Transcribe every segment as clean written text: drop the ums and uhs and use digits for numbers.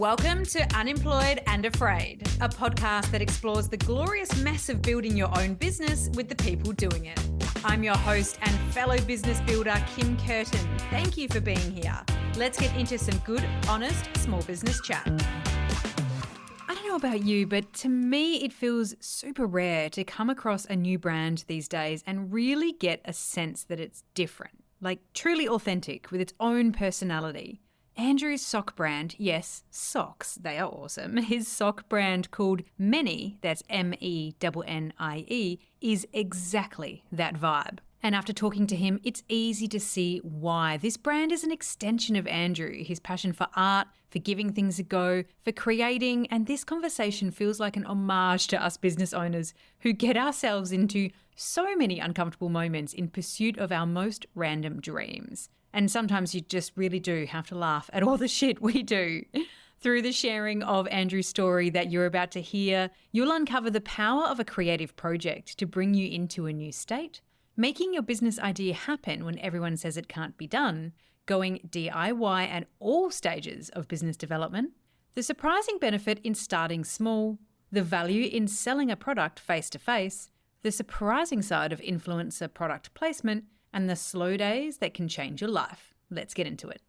Welcome to Unemployed and Afraid, a podcast that explores the glorious mess of building your own business with the people doing it. I'm your host and fellow business builder, Kim Curtin. Thank you for being here. Let's get into some good, honest, small business chat. I don't know about you, but to me, it feels super rare to come across a new brand these days and really get a sense that it's different, like truly authentic with its own personality. Andrew's sock brand, yes, socks, they are awesome. His sock brand called Mennie, that's M-E-N-N-I-E, is exactly that vibe. And after talking to him, it's easy to see why. This brand is an extension of Andrew, his passion for art, for giving things a go, for creating, and this conversation feels like an homage to us business owners who get ourselves into so many uncomfortable moments in pursuit of our most random dreams. And sometimes you just really do have to laugh at all the shit we do. Through the sharing of Andrew's story that you're about to hear, you'll uncover the power of a creative project to bring you into a new state, making your business idea happen when everyone says it can't be done, going DIY at all stages of business development, the surprising benefit in starting small, the value in selling a product face-to-face, the surprising side of influencer product placement, and the slow days that can change your life. Let's get into it.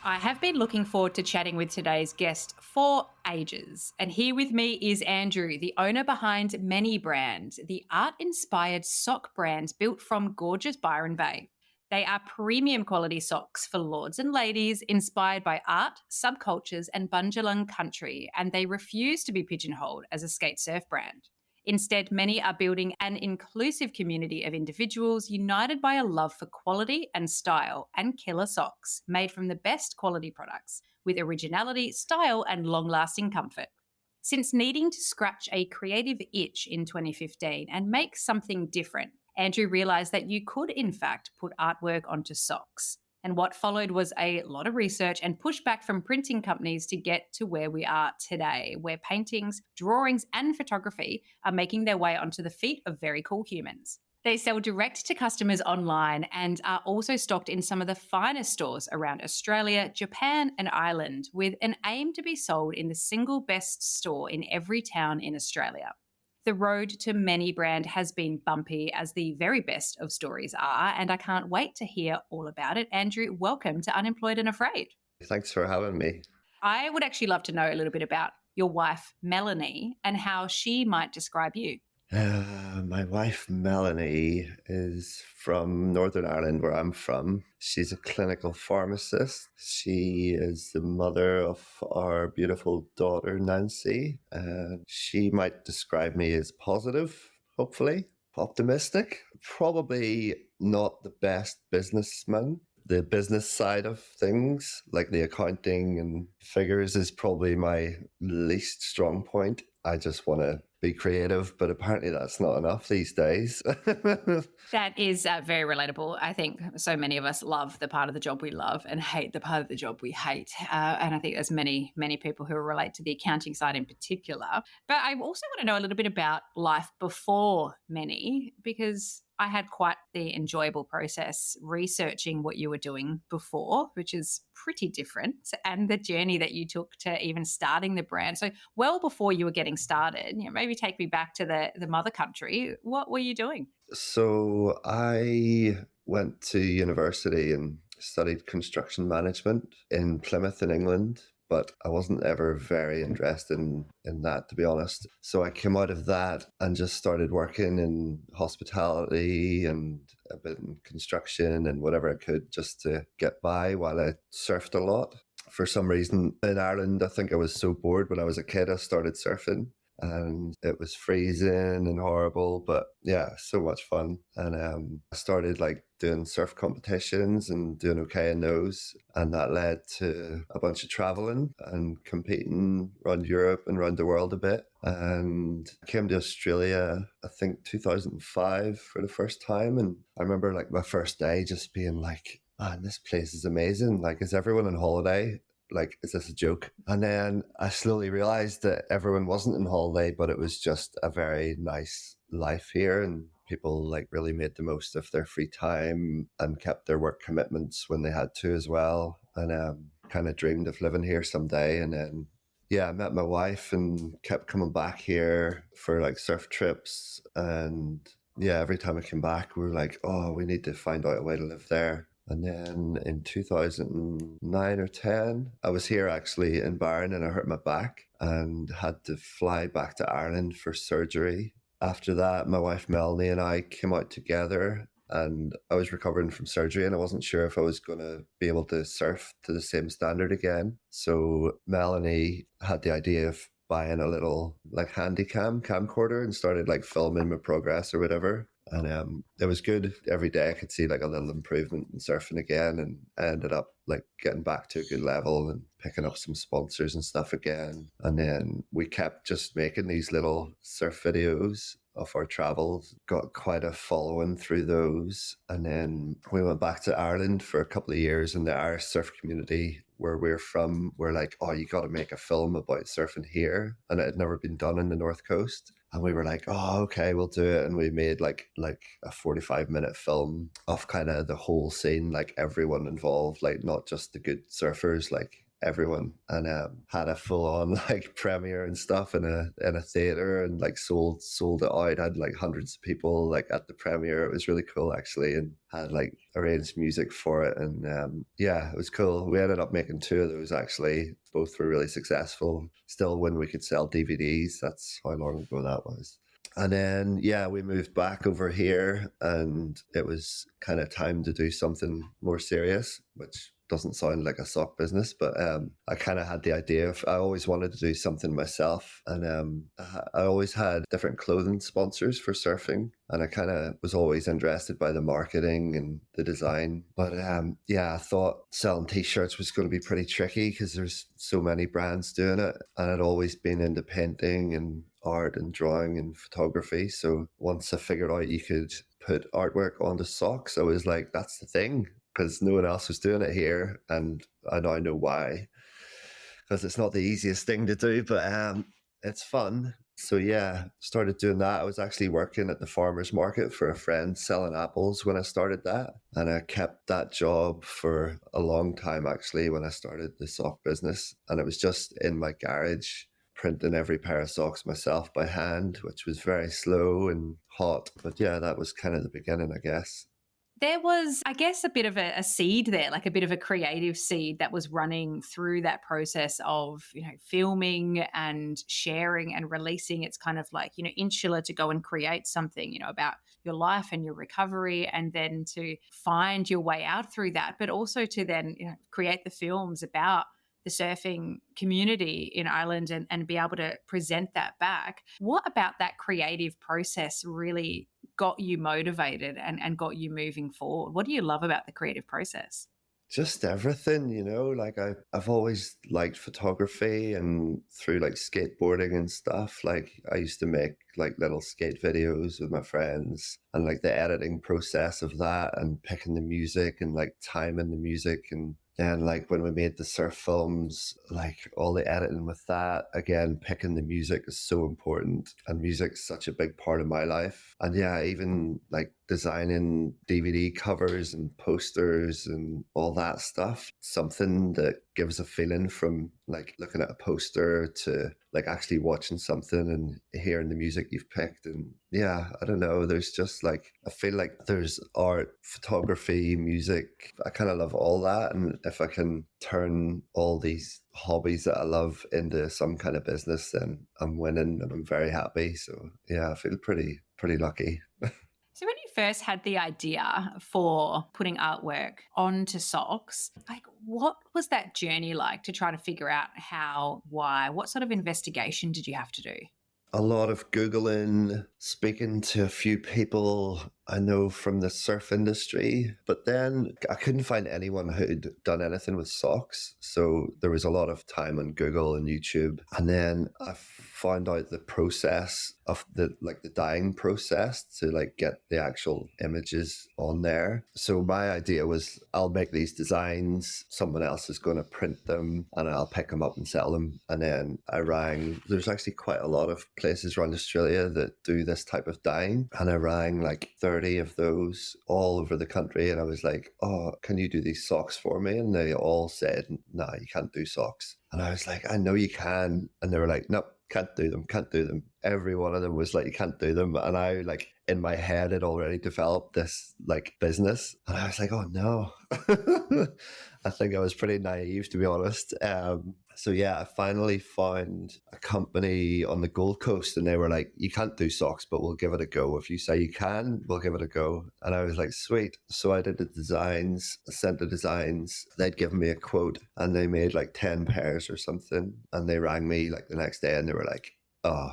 I have been looking forward to chatting with today's guest for ages. And here with me is Andrew, the owner behind Mennie brand, the art-inspired sock brand built from gorgeous Byron Bay. They are premium quality socks for lords and ladies inspired by art, subcultures, and Bundjalung country, and they refuse to be pigeonholed as a skate surf brand. Instead, many are building an inclusive community of individuals united by a love for quality and style and killer socks made from the best quality products with originality, style, and long-lasting comfort. Since needing to scratch a creative itch in 2015 and make something different, Andrew realized that you could, in fact, put artwork onto socks. And what followed was a lot of research and pushback from printing companies to get to where we are today, where paintings, drawings, and photography are making their way onto the feet of very cool humans. They sell direct to customers online and are also stocked in some of the finest stores around Australia, Japan, and Ireland, with an aim to be sold in the single best store in every town in Australia. The road to Mennie brand has been bumpy, as the very best of stories are, and I can't wait to hear all about it. Andrew, welcome to Unemployed and Afraid. Thanks for having me. I would actually love to know a little bit about your wife, Melanie, and how she might describe you. My wife, Melanie, is from Northern Ireland, where I'm from. She's a clinical pharmacist. She is the mother of our beautiful daughter, Nancy. She might describe me as positive, hopefully, optimistic. Probably not the best businessman. The business side of things, like the accounting and figures, is probably my least strong point. I just want to be creative, but apparently that's not enough these days. That is very relatable. I think so many of us love the part of the job we love and hate the part of the job we hate. And I think there's many people who relate to the accounting side in particular. But I also want to know a little bit about life before Mennie, because I had quite the enjoyable process researching what you were doing before, which is pretty different, and the journey that you took to even starting the brand. So well before you were getting started, maybe take me back to the mother country. What were you doing? So I went to university and studied construction management in Plymouth in England. But I wasn't ever very interested in that, to be honest. So I came out of that and just started working in hospitality and a bit in construction and whatever I could just to get by while I surfed a lot. For some reason in Ireland, I think I was so bored when I was a kid, I started surfing. And it was freezing and horrible, but yeah, so much fun. And I started doing surf competitions and doing okay in those. And that led to a bunch of traveling and competing around Europe and around the world a bit. And I came to Australia, I think 2005 for the first time. And I remember my first day just being like, man, this place is amazing. Is everyone on holiday? Is this a joke? And then I slowly realized that everyone wasn't on holiday, but it was just a very nice life here. And people like really made the most of their free time and kept their work commitments when they had to as well. And kind of dreamed of living here someday. And then, yeah, I met my wife and kept coming back here for like surf trips. And yeah, every time I came back, we were like, oh, we need to find out a way to live there. And then in 2009 or 10, I was here actually in Barron and I hurt my back and had to fly back to Ireland for surgery. After that, my wife Mennie and I came out together and I was recovering from surgery and I wasn't sure if I was going to be able to surf to the same standard again. So Melanie had the idea of buying a little like handy camcorder and started like filming my progress or whatever. And it was good. Every day I could see like a little improvement in surfing again, and I ended up like getting back to a good level and picking up some sponsors and stuff again. And then we kept just making these little surf videos of our travels, got quite a following through those. And then we went back to Ireland for a couple of years, and the Irish surf community where we're from were like, oh, you got to make a film about surfing here. And it had never been done in the North Coast. And we were like, oh, okay, we'll do it. And we made like a 45-minute film of kind of the whole scene, like everyone involved, like not just the good surfers, like everyone, and had a full-on like premiere and stuff in a theater, and like sold it out. Had like hundreds of people like at the premiere. It was really cool actually, and had like arranged music for it, and yeah, it was cool. We ended up making 2 of those actually. Both were really successful. Still, when we could sell DVDs, that's how long ago that was. And then, yeah, we moved back over here and it was kind of time to do something more serious, which doesn't sound like a sock business, but I kind of had the idea of, I always wanted to do something myself. And I always had different clothing sponsors for surfing. And I kind of was always interested by the marketing and the design. But yeah, I thought selling t-shirts was going to be pretty tricky because there's so many brands doing it. And I'd always been into painting and art and drawing and photography. So once I figured out you could put artwork onto socks, I was like, that's the thing, because no one else was doing it here. And I now know why, because it's not the easiest thing to do, but it's fun. So yeah, started doing that. I was actually working at the farmer's market for a friend selling apples when I started that. And I kept that job for a long time actually when I started the sock business. And it was just in my garage, printing every pair of socks myself by hand, which was very slow and hot. But yeah, that was kind of the beginning, I guess. There was, I guess, a bit of a seed there, like a bit of a creative seed that was running through that process of, filming and sharing and releasing. It's kind of like, insular to go and create something, about your life and your recovery, and then to find your way out through that, but also to then, create the films about the surfing community in Ireland and be able to present that back. What about that creative process really got you motivated and got you moving forward? What do you love about the creative process? Just everything, like I've always liked photography, and through like skateboarding and stuff, like I used to make like little skate videos with my friends, and like the editing process of that and picking the music and like timing the music. And then like when we made the surf films, like all the editing with that, again, picking the music is so important, and music's such a big part of my life. And yeah, even like designing DVD covers and posters and all that stuff, something that gives a feeling from like looking at a poster to like actually watching something and hearing the music you've picked. And yeah, I don't know, there's just like, I feel like there's art, photography, music, I kind of love all that. And if I can turn all these hobbies that I love into some kind of business, then I'm winning and I'm very happy. So yeah, I feel pretty lucky. So when you first had the idea for putting artwork onto socks, like what was that journey like to try to figure out how, why, what sort of investigation did you have to do? A lot of Googling, speaking to a few people I know from the surf industry, but then I couldn't find anyone who'd done anything with socks. So there was a lot of time on Google and YouTube. And then I found out the process of the dyeing process to like get the actual images on there. So my idea was I'll make these designs, someone else is going to print them and I'll pick them up and sell them. And then there's actually quite a lot of places around Australia that do this type of dyeing. And I rang like 30 of those all over the country. And I was like, oh, can you do these socks for me? And they all said, no, you can't do socks. And I was like, I know you can. And they were like, nope, can't do them. Every one of them was like, you can't do them. And I like in my head had already developed this like business. And I was like, oh no. I think I was pretty naive, to be honest. So yeah, I finally found a company on the Gold Coast and they were like, you can't do socks, but we'll give it a go. If you say you can, we'll give it a go. And I was like, sweet. So I did the designs, sent the designs. They'd given me a quote and they made like 10 pairs or something. And they rang me like the next day and they were like, oh,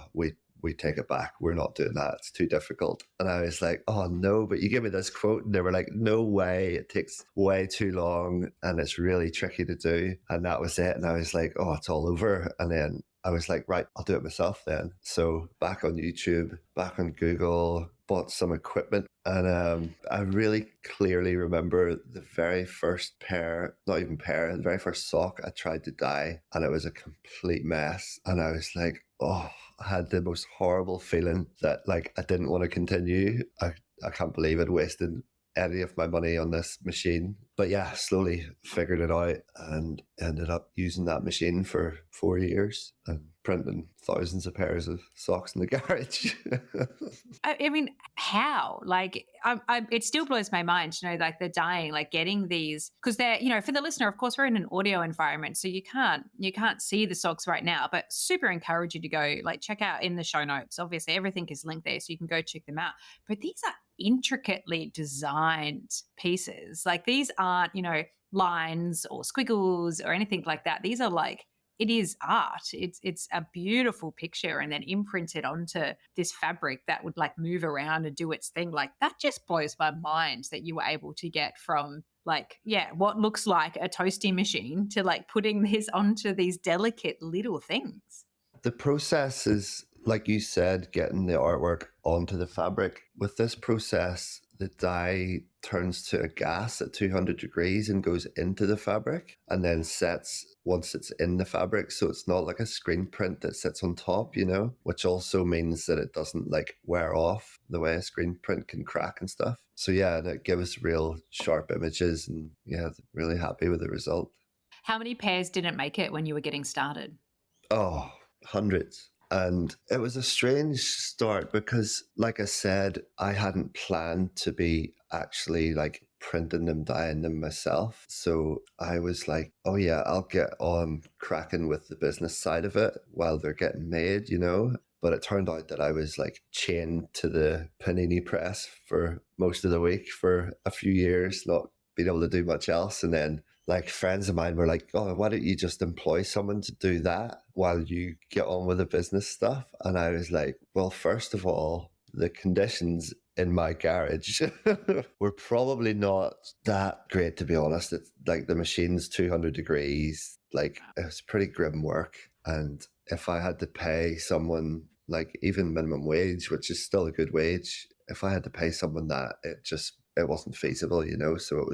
we take it back. We're not doing that. It's too difficult. And I was like, oh no, but you give me this quote. And they were like, no way. It takes way too long and it's really tricky to do. And that was it. And I was like, oh, it's all over. And then I was like, right, I'll do it myself then. So back on YouTube, back on Google, bought some equipment. And I really clearly remember the very first the very first sock I tried to dye and it was a complete mess. And I was like, oh, I had the most horrible feeling that like I didn't want to continue. I can't believe I'd wasted any of my money on this machine. But yeah, slowly figured it out and ended up using that machine for 4 years and printing thousands of pairs of socks in the garage. I mean, how? Like, it still blows my mind, like the dyeing, like getting these, because they're, for the listener, of course, we're in an audio environment, so you can't see the socks right now, but super encourage you to go, like, check out in the show notes. Obviously, everything is linked there, so you can go check them out. But these are intricately designed pieces. Like, these aren't, lines or squiggles or anything like that. These are like, it is art. It's a beautiful picture and then imprinted onto this fabric that would like move around and do its thing. Like that just blows my mind that you were able to get from like, yeah, what looks like a toasty machine to like putting this onto these delicate little things. The process is, like you said, getting the artwork onto the fabric. With this process, the dye turns to a gas at 200 degrees and goes into the fabric and then sets once it's in the fabric. So it's not like a screen print that sits on top, which also means that it doesn't like wear off the way a screen print can crack and stuff. So yeah, and it gives real sharp images and yeah, really happy with the result. How many pairs didn't make it when you were getting started? Oh, hundreds. And it was a strange start because, like I said, I hadn't planned to be actually like printing them, dyeing them myself. So I was like, oh yeah, I'll get on cracking with the business side of it while they're getting made, But it turned out that I was like chained to the panini press for most of the week for a few years, not being able to do much else. And then like friends of mine were like, oh, why don't you just employ someone to do that while you get on with the business stuff? And I was like, well, first of all, the conditions in my garage were probably not that great, to be honest. It's like the machine's 200 degrees, like it was pretty grim work. And if I had to pay someone like even minimum wage, which is still a good wage, if I had to pay someone that, it wasn't feasible, So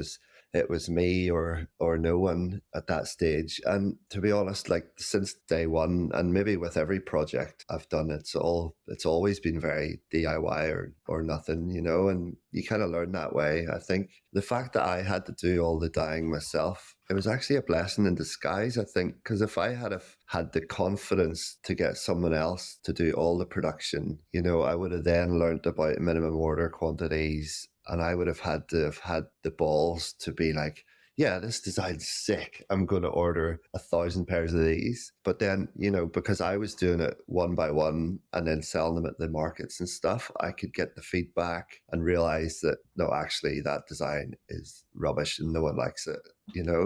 it was me or no one at that stage. And to be honest, like since day one, and maybe with every project I've done, it's always been very DIY or nothing, and you kind of learn that way. I think the fact that I had to do all the dyeing myself, it was actually a blessing in disguise, I think, because if I had had the confidence to get someone else to do all the production, I would have then learned about minimum order quantities. And I would have had the balls to be like, yeah, this design's sick. I'm going to order 1,000 pairs of these. But then, because I was doing it one by one and then selling them at the markets and stuff, I could get the feedback and realize that, no, actually that design is rubbish and no one likes it,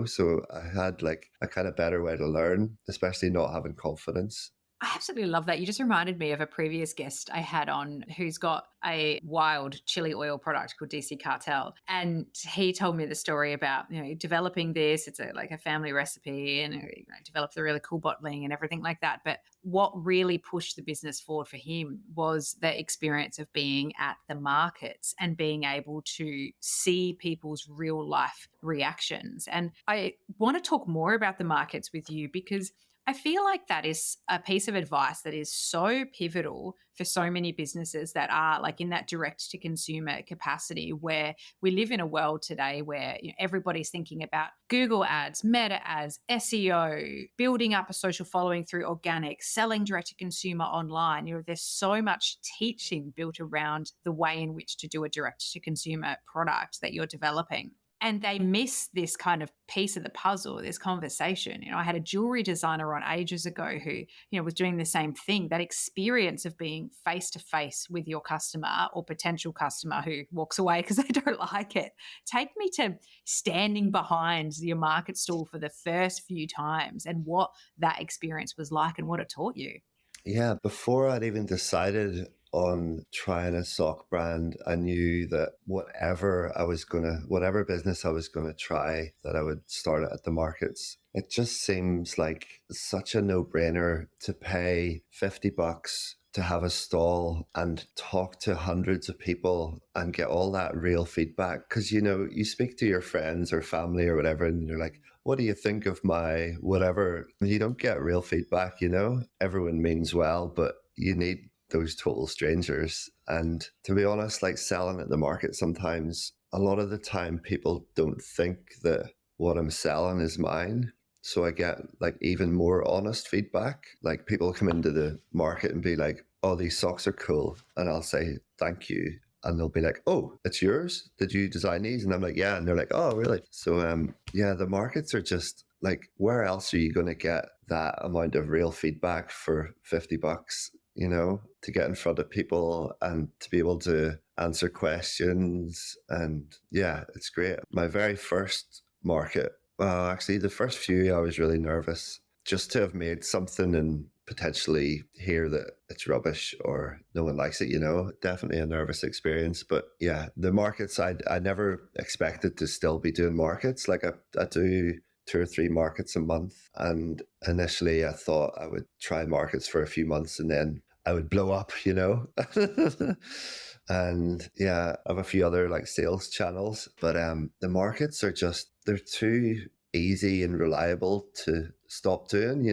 So I had like a kind of better way to learn, especially not having confidence. I absolutely love that. You just reminded me of a previous guest I had on who's got a wild chili oil product called DC Cartel. And he told me the story about, developing this. It's like a family recipe and developed the really cool bottling and everything like that. But what really pushed the business forward for him was the experience of being at the markets and being able to see people's real life reactions. And I want to talk more about the markets with you because I feel like that is a piece of advice that is so pivotal for so many businesses that are like in that direct to consumer capacity, where we live in a world today where everybody's thinking about Google ads, Meta ads, SEO, building up a social following through organic, selling direct to consumer online. There's so much teaching built around the way in which to do a direct to consumer product that you're developing. And they miss this kind of piece of the puzzle, this conversation. I had a jewelry designer on ages ago who, was doing the same thing. That experience of being face to face with your customer or potential customer who walks away because they don't like it. Take me to standing behind your market stall for the first few times and what that experience was like and what it taught you. Yeah, before I'd even decided on trying a sock brand, I knew that whatever business I was gonna try, that I would start it at the markets. It just seems like such a no-brainer to pay $50 to have a stall and talk to hundreds of people and get all that real feedback. Because, you speak to your friends or family or whatever, and you're like, what do you think of my whatever? You don't get real feedback, Everyone means well, but you need those total strangers. And to be honest, like selling at the market, sometimes a lot of the time people don't think that what I'm selling is mine. So I get like even more honest feedback. Like people come into the market and be like, oh, these socks are cool. And I'll say, thank you. And they'll be like, oh, it's yours? Did you design these? And I'm like, yeah. And they're like, oh, really? So, yeah, the markets are just like, where else are you going to get that amount of real feedback for $50, to get in front of people and to be able to answer questions? And yeah, it's great. My very first market, well, actually, the first few, I was really nervous just to have made something and potentially hear that it's rubbish or no one likes it, definitely a nervous experience. But yeah, the markets, I never expected to still be doing markets. Like I do 2 or 3 markets a month. And initially I thought I would try markets for a few months and then I would blow up, And yeah, I have a few other like sales channels, but the markets are they're too easy and reliable to stop doing,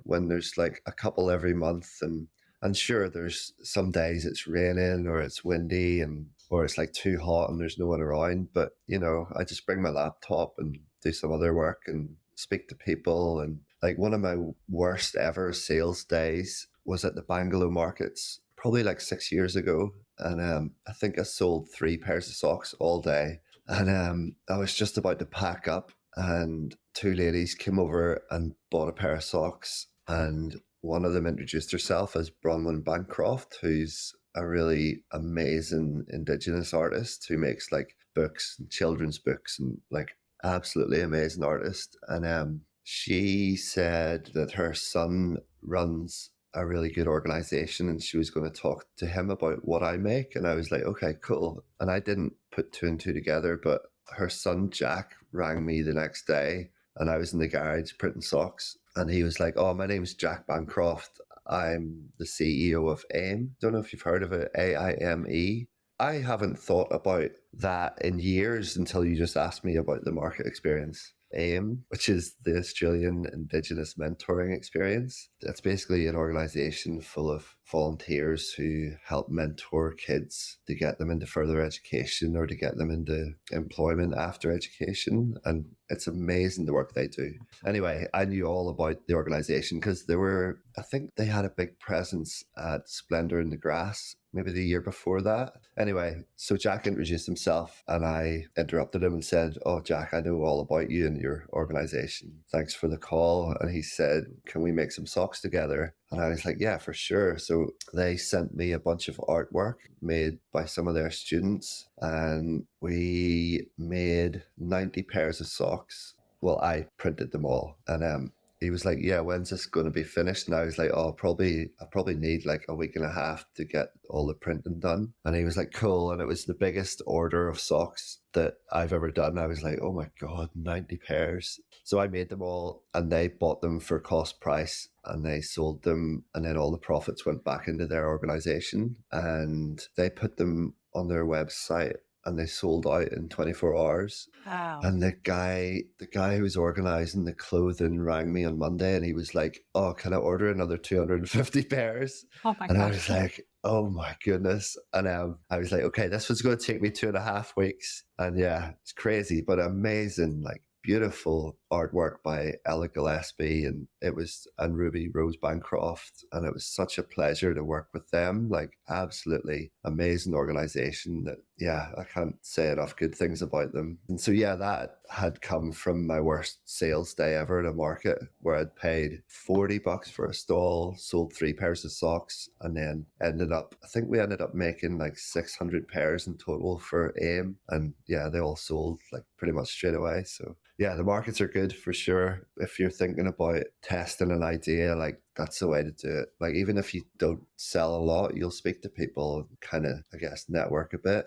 when there's like a couple every month. And sure, there's some days it's raining or it's windy or it's like too hot and there's no one around. But, I just bring my laptop and do some other work and speak to people. And like one of my worst ever sales days was at the Bangalore markets, probably like 6 years ago. And I think I sold 3 pairs of socks all day. And I was just about to pack up and 2 ladies came over and bought a pair of socks. And one of them introduced herself as Bronwyn Bancroft, who's a really amazing Indigenous artist who makes like books and children's books and like absolutely amazing artist. And she said that her son runs a really good organization and she was going to talk to him about what I make. And I was like, okay, cool. And I didn't put 2 and 2 together, but her son Jack rang me the next day and I was in the garage printing socks. And he was like, oh, my name's Jack Bancroft. I'm the CEO of AIME. Don't know if you've heard of it, AIME. I haven't thought about that in years until you just asked me about the market experience. AIM, which is the Australian Indigenous Mentoring Experience. That's basically an organization full of volunteers who help mentor kids to get them into further education or to get them into employment after education. And it's amazing the work they do. Anyway, I knew all about the organization because I think they had a big presence at Splendor in the Grass maybe the year before that. Anyway, so Jack introduced himself and I interrupted him and said, oh, Jack, I know all about you and your organization. Thanks for the call. And he said, can we make some socks together? And I was like, yeah, for sure. So they sent me a bunch of artwork made by some of their students and we made 90 pairs of socks. Well, I printed them all. And he was like, yeah, when's this going to be finished? And I was like, oh, I probably need like a week and a half to get all the printing done. And he was like, cool. And it was the biggest order of socks that I've ever done. I was like, oh my God, 90 pairs. So I made them all and they bought them for cost price and they sold them. And then all the profits went back into their organization and they put them on their website and they sold out in 24 hours. Wow. And the guy who was organizing the clothing rang me on Monday and he was like, oh, can I order another 250 pairs? Oh my And I gosh. was like, oh my goodness. And I was like, okay, this was going to take me 2.5 weeks. And yeah, it's crazy, but amazing, like beautiful artwork by Ella Gillespie and Ruby Rose Bancroft. And it was such a pleasure to work with them. Like absolutely amazing organization that, yeah, I can't say enough good things about them. And so, yeah, that had come from my worst sales day ever at a market where I'd paid $40 for a stall, sold 3 pairs of socks, and then I think we ended up making like 600 pairs in total for AIM. And yeah, they all sold like pretty much straight away. So yeah, the markets are good for sure. If you're thinking about testing an idea, like that's the way to do it. Like even if you don't sell a lot, you'll speak to people and kind of, I guess, network a bit.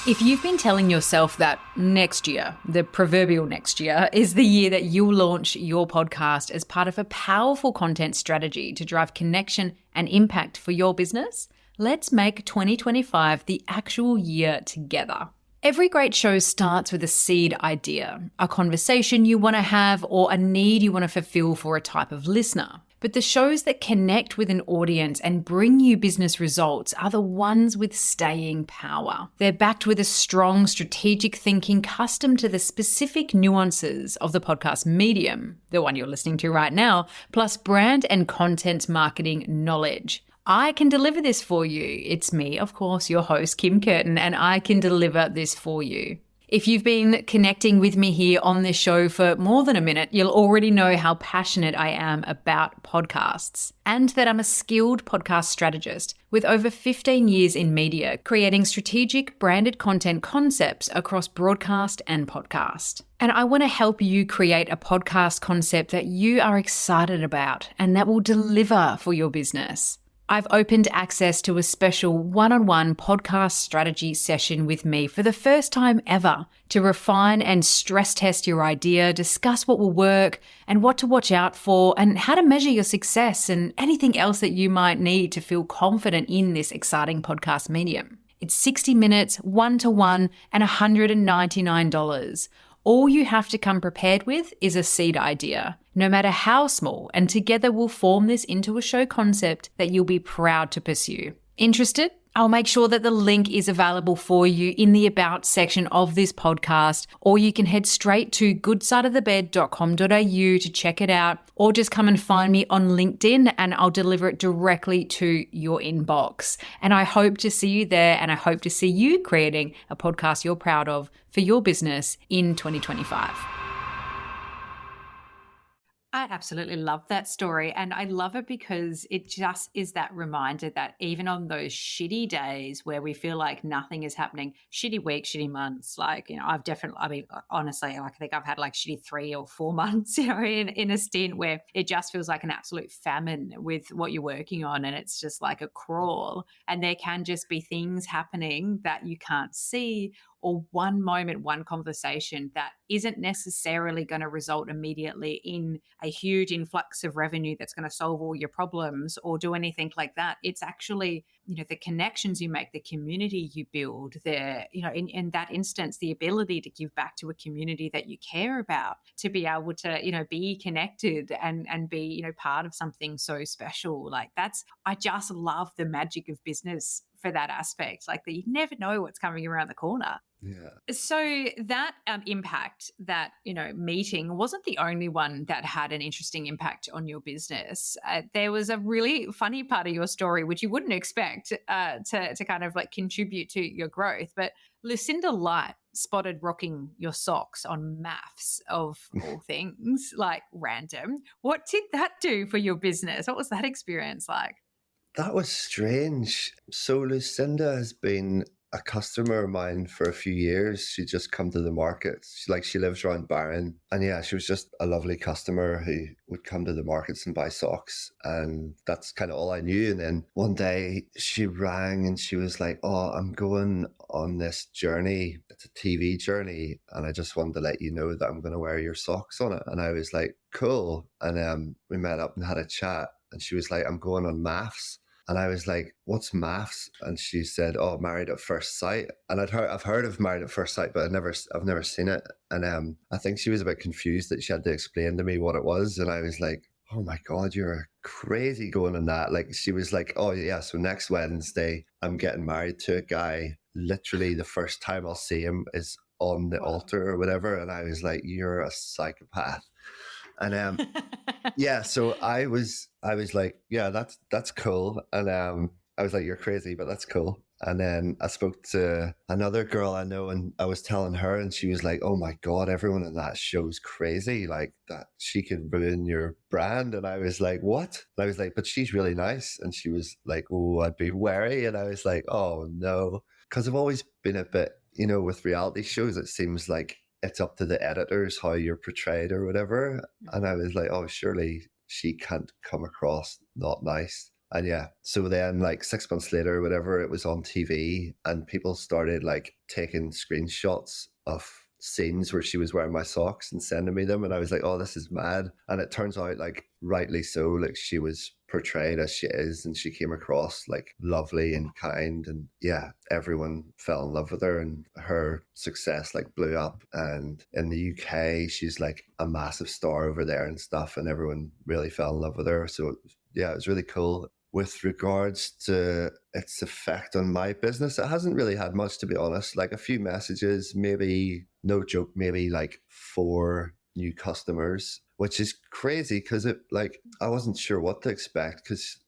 If you've been telling yourself that next year, the proverbial next year, is the year that you'll launch your podcast as part of a powerful content strategy to drive connection and impact for your business, let's make 2025 the actual year together. Every great show starts with a seed idea, a conversation you want to have, or a need you want to fulfill for a type of listener. But the shows that connect with an audience and bring you business results are the ones with staying power. They're backed with a strong strategic thinking custom to the specific nuances of the podcast medium, the one you're listening to right now, plus brand and content marketing knowledge. I can deliver this for you. It's me, of course, your host, Kim Curtin, and I can deliver this for you. If you've been connecting with me here on this show for more than a minute, you'll already know how passionate I am about podcasts and that I'm a skilled podcast strategist with over 15 years in media, creating strategic branded content concepts across broadcast and podcast. And I want to help you create a podcast concept that you are excited about and that will deliver for your business. I've opened access to a special one-on-one podcast strategy session with me for the first time ever to refine and stress test your idea, discuss what will work and what to watch out for and how to measure your success and anything else that you might need to feel confident in this exciting podcast medium. It's 60 minutes, one-to-one, and $199. All you have to come prepared with is a seed idea, no matter how small, and together we'll form this into a show concept that you'll be proud to pursue. Interested? I'll make sure that the link is available for you in the About section of this podcast, or you can head straight to goodsideofthebed.com.au to check it out, or just come and find me on LinkedIn and I'll deliver it directly to your inbox. And I hope to see you there, and I hope to see you creating a podcast you're proud of for your business in 2025. I absolutely love that story. And I love it because it just is that reminder that even on those shitty days where we feel like nothing is happening, shitty weeks, shitty months, like, honestly, I think I've had like shitty 3 or 4 months, in a stint where it just feels like an absolute famine with what you're working on. And it's just like a crawl. And there can just be things happening that you can't see, or one moment, one conversation that isn't necessarily going to result immediately in a huge influx of revenue that's going to solve all your problems or do anything like that. It's actually, the connections you make, the community you build, in that instance, the ability to give back to a community that you care about, to be able to, be connected and be, part of something so special. Like I just love the magic of business for that aspect, like that you never know what's coming around the corner. Yeah. So that impact, that, meeting wasn't the only one that had an interesting impact on your business. There was a really funny part of your story, which you wouldn't expect to kind of like contribute to your growth. But Lucinda Light spotted rocking your socks on maths of all things, like random. What did that do for your business? What was that experience like? That was strange. So Lucinda has been a customer of mine for a few years. She'd just come to the market. She lives around Barron. And yeah, she was just a lovely customer who would come to the markets and buy socks. And that's kind of all I knew. And then one day she rang and she was like, oh, I'm going on this journey. It's a TV journey. And I just wanted to let you know that I'm going to wear your socks on it. And I was like, cool. And we met up and had a chat. And she was like, I'm going on maths. And I was like, what's maths? And she said, oh, Married at First Sight. And I've heard of Married at First Sight, but I've never seen it. And I think she was a bit confused that she had to explain to me what it was. And I was like, oh my God, you're crazy going on that. Like, she was like, oh yeah, so next Wednesday, I'm getting married to a guy. Literally the first time I'll see him is on the altar or whatever. And I was like, you're a psychopath. And yeah, so I was like, yeah, that's cool. And I was like, you're crazy, but that's cool. And then I spoke to another girl I know, and I was telling her, and she was like, oh my God, everyone in that show's crazy. Like, that she could ruin your brand. And I was like, what? And I was like, but she's really nice. And she was like, oh, I'd be wary. And I was like, oh no. Because I've always been a bit, with reality shows, it seems like it's up to the editors how you're portrayed or whatever. And I was like, oh, surely she can't come across not nice. And yeah, so then like 6 months later or whatever, it was on TV and people started like taking screenshots of scenes where she was wearing my socks and sending me them. And I was like, oh, this is mad. And it turns out, like, rightly so, like, she was portrayed as she is, and she came across like lovely and kind, and yeah, everyone fell in love with her, and her success like blew up. And in the UK, she's like a massive star over there and stuff, and everyone really fell in love with her. So yeah, it was really cool. With regards to its effect on my business, it hasn't really had much, to be honest. Like, a few messages, maybe, no joke, maybe like 4 new customers, which is crazy because I wasn't sure what to expect, because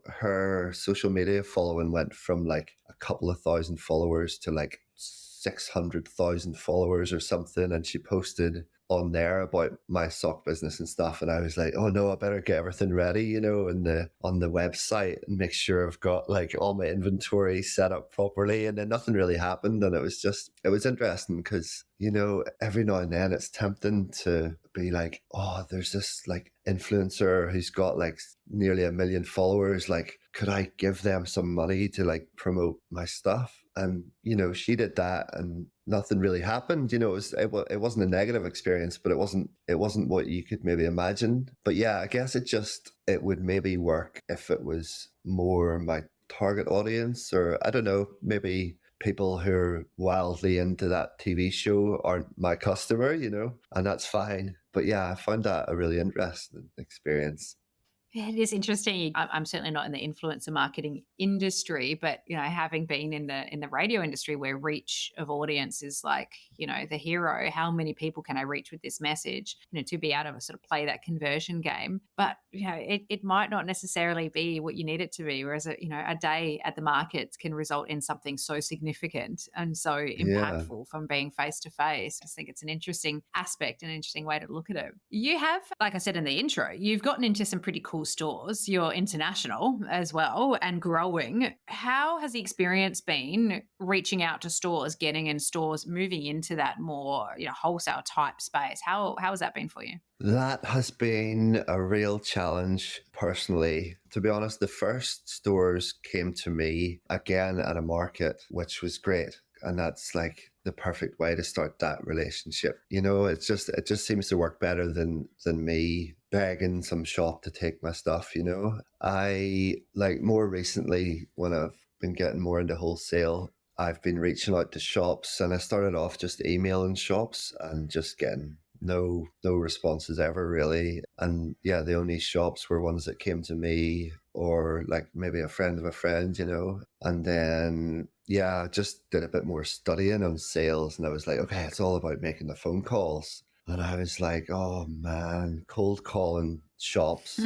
her social media following went from like a couple of thousand followers to like 600,000 followers or something, and she posted on there about my sock business and stuff, and I was like, oh no, I better get everything ready, on the website, and make sure I've got like all my inventory set up properly. And then nothing really happened, and it was interesting because every now and then it's tempting to be like, oh, there's this like influencer who's got like nearly 1 million followers, like, could I give them some money to like promote my stuff? And she did that and nothing really happened. It wasn't a negative experience, but it wasn't what you could maybe imagine. But yeah, I guess it would maybe work if it was more my target audience, or I don't know, maybe people who are wildly into that TV show aren't my customer, and that's fine. But yeah, I found that a really interesting experience. Yeah, it is interesting. I'm certainly not in the influencer marketing industry, but having been in the radio industry where reach of audience is like the hero. How many people can I reach with this message? To be able to sort of play that conversion game. But it might not necessarily be what you need it to be. Whereas a day at the markets can result in something so significant and so impactful from being face to face. I just think it's an interesting aspect, an interesting way to look at it. You have, like I said in the intro, you've gotten into some pretty cool stores. You're international as well and growing. How has the experience been reaching out to stores, getting in stores, moving into that more wholesale type space? How has that been for you? That has been a real challenge personally. To be honest, the first stores came to me again at a market, which was great. And that's like the perfect way to start that relationship. It just seems to work better than me begging some shop to take my stuff. I like more recently, when I've been getting more into wholesale, I've been reaching out to shops, and I started off just emailing shops and just getting no responses ever, really. And yeah, the only shops were ones that came to me, or like maybe a friend of a friend, and then yeah, I just did a bit more studying on sales, and I was like, okay, it's all about making the phone calls. And I was like, oh man, cold calling shops,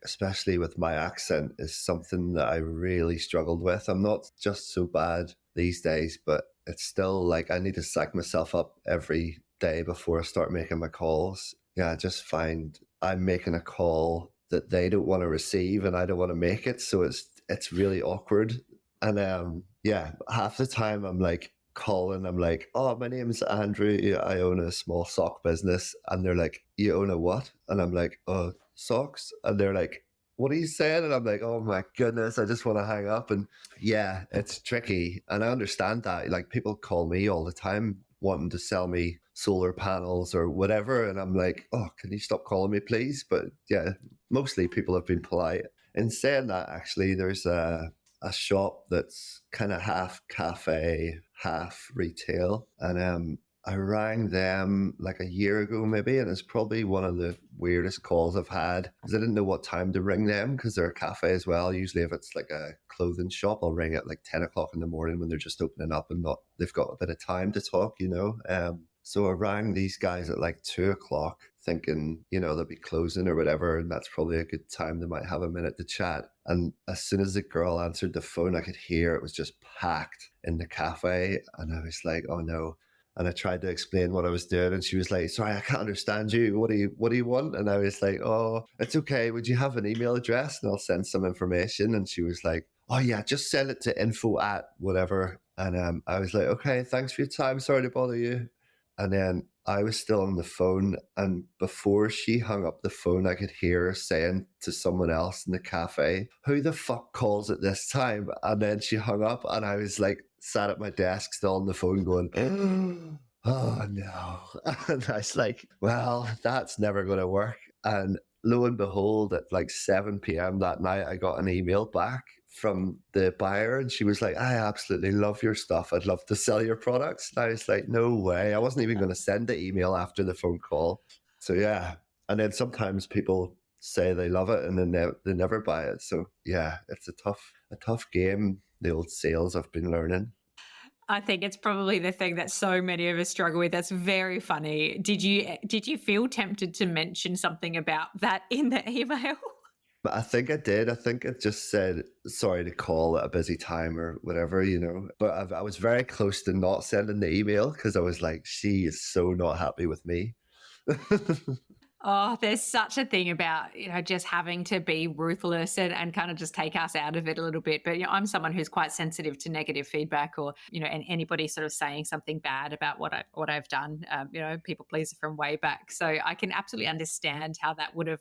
especially with my accent, is something that I really struggled with. I'm not just so bad these days, but it's still like I need to psych myself up every day before I start making my calls. Yeah, I just find I'm making a call that they don't want to receive and I don't want to make it. So it's really awkward. And yeah, half the time I'm like calling, I'm like, oh, my name's Andrew. I own a small sock business. And they're like, you own a what? And I'm like, oh, socks. And they're like, what are you saying? And I'm like, oh my goodness, I just want to hang up. And yeah, it's tricky. And I understand that. Like people call me all the time wanting to sell me solar panels or whatever. And I'm like, oh, can you stop calling me, please? But yeah, mostly people have been polite. In saying that, actually, there's a shop that's kind of half cafe, half retail. And I rang them like a year ago, maybe, and it's probably one of the weirdest calls I've had because I didn't know what time to ring them because they're a cafe as well. Usually, if it's like a clothing shop, I'll ring at like 10 o'clock in the morning when they're just opening up and not they've got a bit of time to talk, you know. So I rang these guys at like 2 o'clock thinking, you know, they'll be closing or whatever. And that's probably a good time. They might have a minute to chat. And as soon as the girl answered the phone, I could hear it was just packed in the cafe. And I was like, oh no. And I tried to explain what I was doing. And she was like, sorry, I can't understand you. What do you want? And I was like, oh, it's okay. Would you have an email address? And I'll send some information. And she was like, oh yeah, just send it to info at whatever. And I was like, okay, thanks for your time. Sorry to bother you. And then I was still on the phone. And before she hung up the phone, I could hear her saying to someone else in the cafe, who the fuck calls at this time? And then she hung up and I was like, sat at my desk still on the phone going, oh no. And I was like, well, that's never going to work. And lo and behold, at like 7 p.m. that night, I got an email back from the buyer and she was like, I absolutely love your stuff. I'd love to sell your products. And I was like, no way. I wasn't even going to send the email after the phone call. So yeah. And then sometimes people say they love it and then they never buy it. So yeah, it's a tough game, the old sales I've been learning. I think it's probably the thing that so many of us struggle with. That's very funny. Did you feel tempted to mention something about that in the email? But I think I did. I think it just said, sorry to call at a busy time or whatever, you know. But I was very close to not sending the email because I was like, she is so not happy with me. Oh, there's such a thing about, just having to be ruthless and kind of just take us out of it a little bit. But, I'm someone who's quite sensitive to negative feedback or, and anybody sort of saying something bad about what I've done, people pleaser from way back. So I can absolutely understand how that would have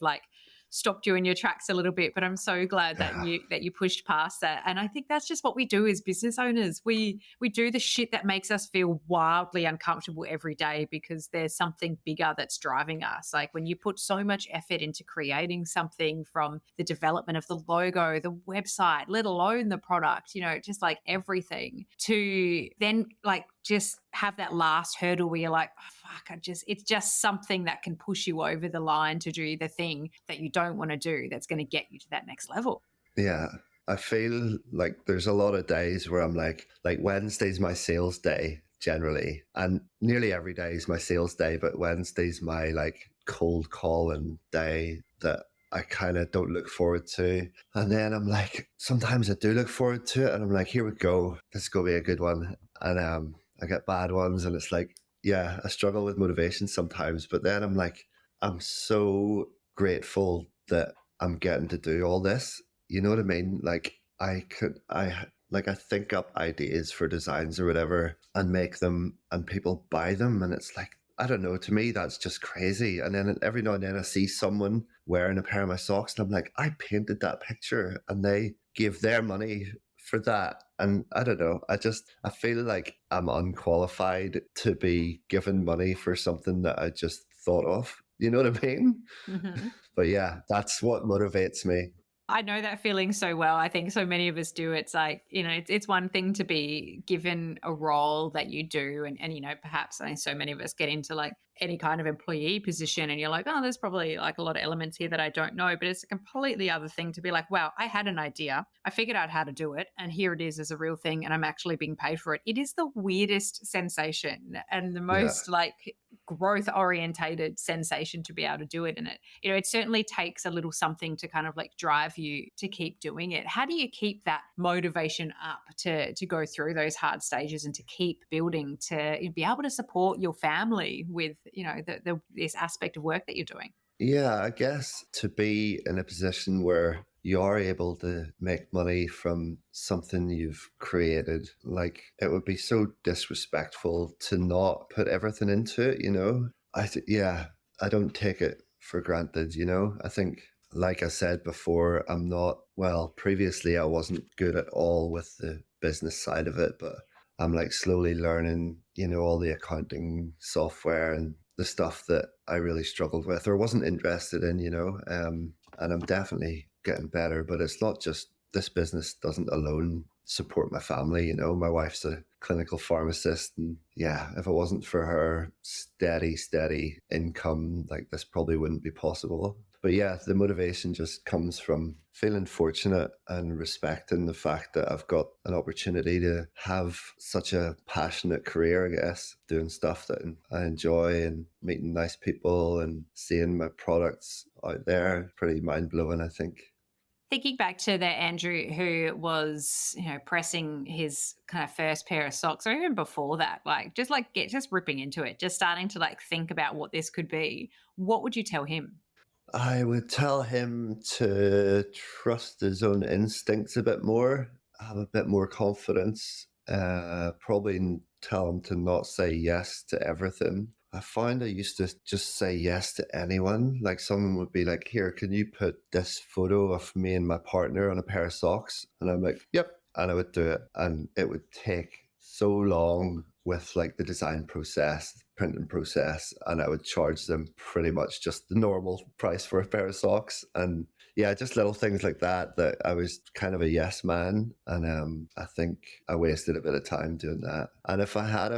stopped you in your tracks a little bit, but I'm so glad that you pushed past that. And I think that's just what we do as business owners. We do the shit that makes us feel wildly uncomfortable every day because there's something bigger that's driving us. Like when you put so much effort into creating something, from the development of the logo, the website, let alone the product, just like everything, to then just have that last hurdle where you're like, oh, fuck, it's just something that can push you over the line to do the thing that you don't want to do that's going to get you to that next level. Yeah. I feel like there's a lot of days where I'm like Wednesday's my sales day generally, and nearly every day is my sales day, but Wednesday's my cold calling day that I kind of don't look forward to. And then I'm like, sometimes I do look forward to it and I'm like, here we go. This is going to be a good one. And I get bad ones and it's like, yeah, I struggle with motivation sometimes, but then I'm like, I'm so grateful that I'm getting to do all this. You know what I mean? I think up ideas for designs or whatever and make them and people buy them. And it's like, I don't know, to me, that's just crazy. And then every now and then I see someone wearing a pair of my socks and I'm like, I painted that picture and they gave their money for that. And I don't know, I feel like I'm unqualified to be given money for something that I just thought of. You know what I mean? Mm-hmm. But yeah, that's what motivates me. I know that feeling so well. I think so many of us do. It's like, it's one thing to be given a role that you do. And perhaps I think so many of us get into any kind of employee position and you're like, oh, there's probably a lot of elements here that I don't know. But it's a completely other thing to be like, wow, I had an idea. I figured out how to do it. And here it is as a real thing. And I'm actually being paid for it. It is the weirdest sensation and the most growth orientated sensation to be able to do it. And it certainly takes a little something to kind of drive you to keep doing it. How do you keep that motivation up to go through those hard stages and to keep building, to be able to support your family with this aspect of work that you're doing? Yeah, I guess to be in a position where you are able to make money from something you've created. Like, it would be so disrespectful to not put everything into it, you know? Yeah, I don't take it for granted, you know? I think, like I said before, previously I wasn't good at all with the business side of it, but I'm like slowly learning, you know, all the accounting software and the stuff that I really struggled with or wasn't interested in, you know. And I'm definitely getting better, but it's not just this business doesn't alone support my family, you know. My wife's a clinical pharmacist, and yeah, if it wasn't for her steady income, like this probably wouldn't be possible. But yeah, the motivation just comes from feeling fortunate and respecting the fact that I've got an opportunity to have such a passionate career, I guess, doing stuff that I enjoy and meeting nice people and seeing my products out there. Pretty mind blowing, I think. Thinking back to that Andrew who was, pressing his kind of first pair of socks, or even before that, just ripping into it, just starting to think about what this could be, what would you tell him? I would tell him to trust his own instincts a bit more, have a bit more confidence, probably tell him to not say yes to everything. I find I used to just say yes to anyone. Like, someone would be like, here, can you put this photo of me and my partner on a pair of socks? And I'm like, yep. And I would do it. And it would take so long with like the design process, printing process, and I would charge them pretty much just the normal price for a pair of socks. And yeah, just little things like that I was kind of a yes man. And I think I wasted a bit of time doing that. And if I had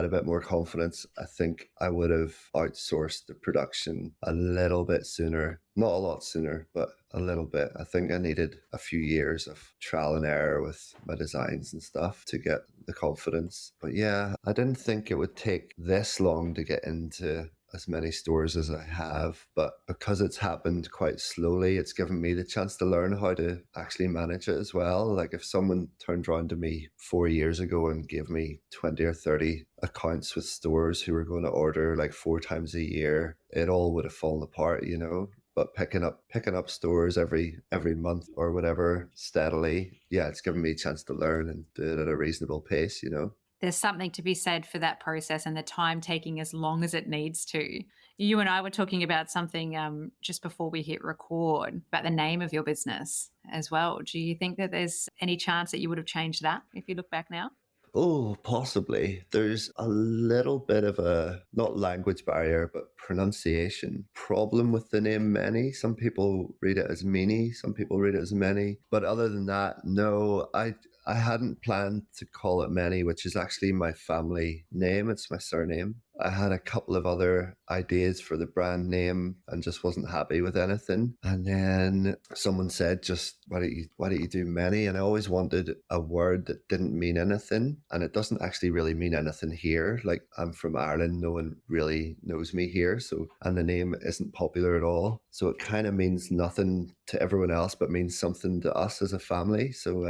a bit more confidence, I think I would have outsourced the production a little bit sooner. Not a lot sooner, but a little bit. I think I needed a few years of trial and error with my designs and stuff to get the confidence. But yeah, I didn't think it would take this long to get into as many stores as I have, but because it's happened quite slowly, it's given me the chance to learn how to actually manage it as well. Like, if someone turned around to me 4 years ago and gave me 20 or 30 accounts with stores who were going to order like 4 times a year, it all would have fallen apart, you know. But picking up stores every month or whatever steadily, yeah, it's given me a chance to learn and do it at a reasonable pace, you know. There's something to be said for that process and the time taking as long as it needs to. You and I were talking about something just before we hit record about the name of your business as well. Do you think that there's any chance that you would have changed that if you look back now? Oh, possibly. There's a little bit of a, not language barrier, but pronunciation problem with the name Mennie. Some people read it as Mennie, some people read it as Mennie. But other than that, no, I hadn't planned to call it Mennie, which is actually my family name. It's my surname. I had a couple of other ideas for the brand name and just wasn't happy with anything. And then someone said, just why don't you do Mennie? And I always wanted a word that didn't mean anything. And it doesn't actually really mean anything here. Like, I'm from Ireland, no one really knows me here. So, and the name isn't popular at all. So it kind of means nothing to everyone else, but means something to us as a family. So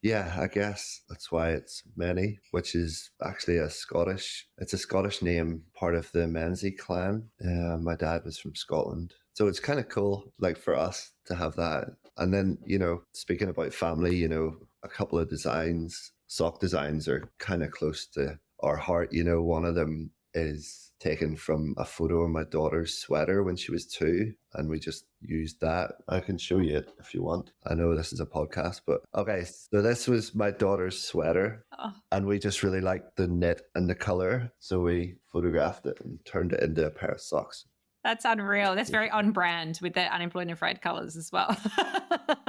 yeah, I guess that's why it's Mennie, which is actually it's a Scottish name, part of the Menzie clan. My dad was from Scotland. So it's kind of cool, like, for us to have that. And then, you know, speaking about family, you know, a couple of sock designs are kind of close to our heart. You know, one of them is taken from a photo of my daughter's sweater when she was 2, and we just used that. I can show you it if you want. I know this is a podcast, but okay, so this was my daughter's sweater. Oh. And we just really liked the knit and the color, so we photographed it and turned it into a pair of socks. That's unreal. That's very on brand with the Unemployed and Afraid colours as well.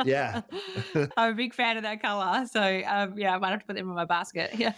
Yeah. I'm a big fan of that colour. So, yeah, I might have to put them in my basket. Yeah.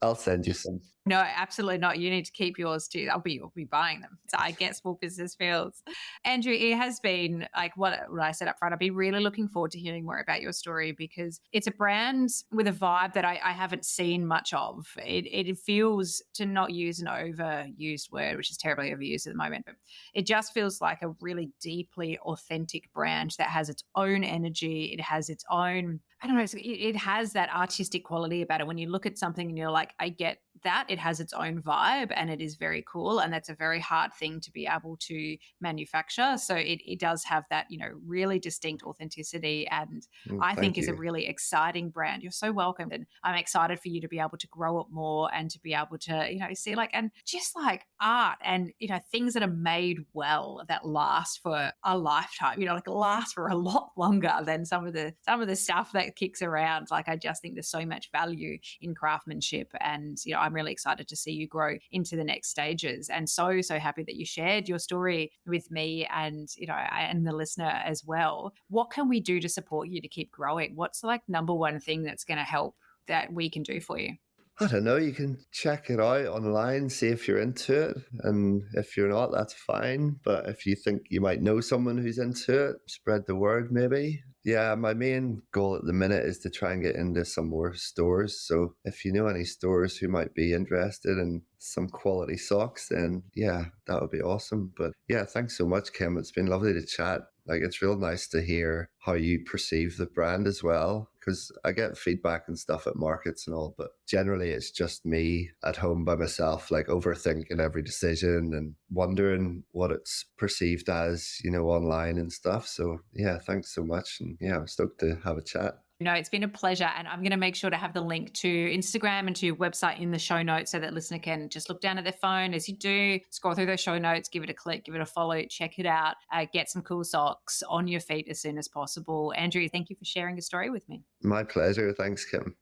I'll send you some. No, absolutely not. You need to keep yours too. I'll be buying them. So I get small business feels. Andrew, it has been like what I said up front. I've been really looking forward to hearing more about your story because it's a brand with a vibe that I haven't seen much of. It feels, to not use an overused word, which is terribly overused at the moment, but it just feels like a really deeply authentic brand that has its own energy. It has its own, I don't know, it has that artistic quality about it. When you look at something and you're like, I get that. It has its own vibe and it is very cool. And that's a very hard thing to be able to manufacture. So it does have that, really distinct authenticity, and I think Thank is a you. really exciting brand. You're so welcome. And I'm excited for you to be able to grow it more and to be able to, see and just art and, things that are made well that last for a lifetime, last for a lot longer than some of the stuff that kicks around. I just think there's so much value in craftsmanship, and, I'm really excited to see you grow into the next stages, and so happy that you shared your story with me and, and the listener as well. What can we do to support you to keep growing? What's number one thing that's going to help that we can do for you? I don't know. You can check it out online, see if you're into it. And if you're not, that's fine. But if you think you might know someone who's into it, spread the word maybe. Yeah, my main goal at the minute is to try and get into some more stores. So if you know any stores who might be interested in some quality socks, then yeah, that would be awesome. But yeah, thanks so much, Kim. It's been lovely to chat. It's real nice to hear how you perceive the brand as well, because I get feedback and stuff at markets and all, but generally it's just me at home by myself, overthinking every decision and wondering what it's perceived as, online and stuff. So yeah, thanks so much. And yeah, I'm stoked to have a chat. No, it's been a pleasure. And I'm going to make sure to have the link to Instagram and to your website in the show notes so that listener can just look down at their phone as you do, scroll through those show notes, give it a click, give it a follow, check it out, get some cool socks on your feet as soon as possible. Andrew, thank you for sharing your story with me. My pleasure. Thanks, Kim.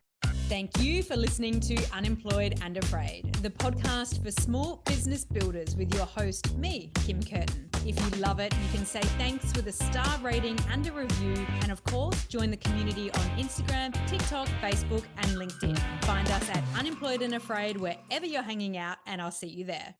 Thank you for listening to Unemployed and Afraid, the podcast for small business builders with your host, me, Kim Curtin. If you love it, you can say thanks with a star rating and a review. And of course, join the community on Instagram, TikTok, Facebook, and LinkedIn. Find us at Unemployed and Afraid wherever you're hanging out, and I'll see you there.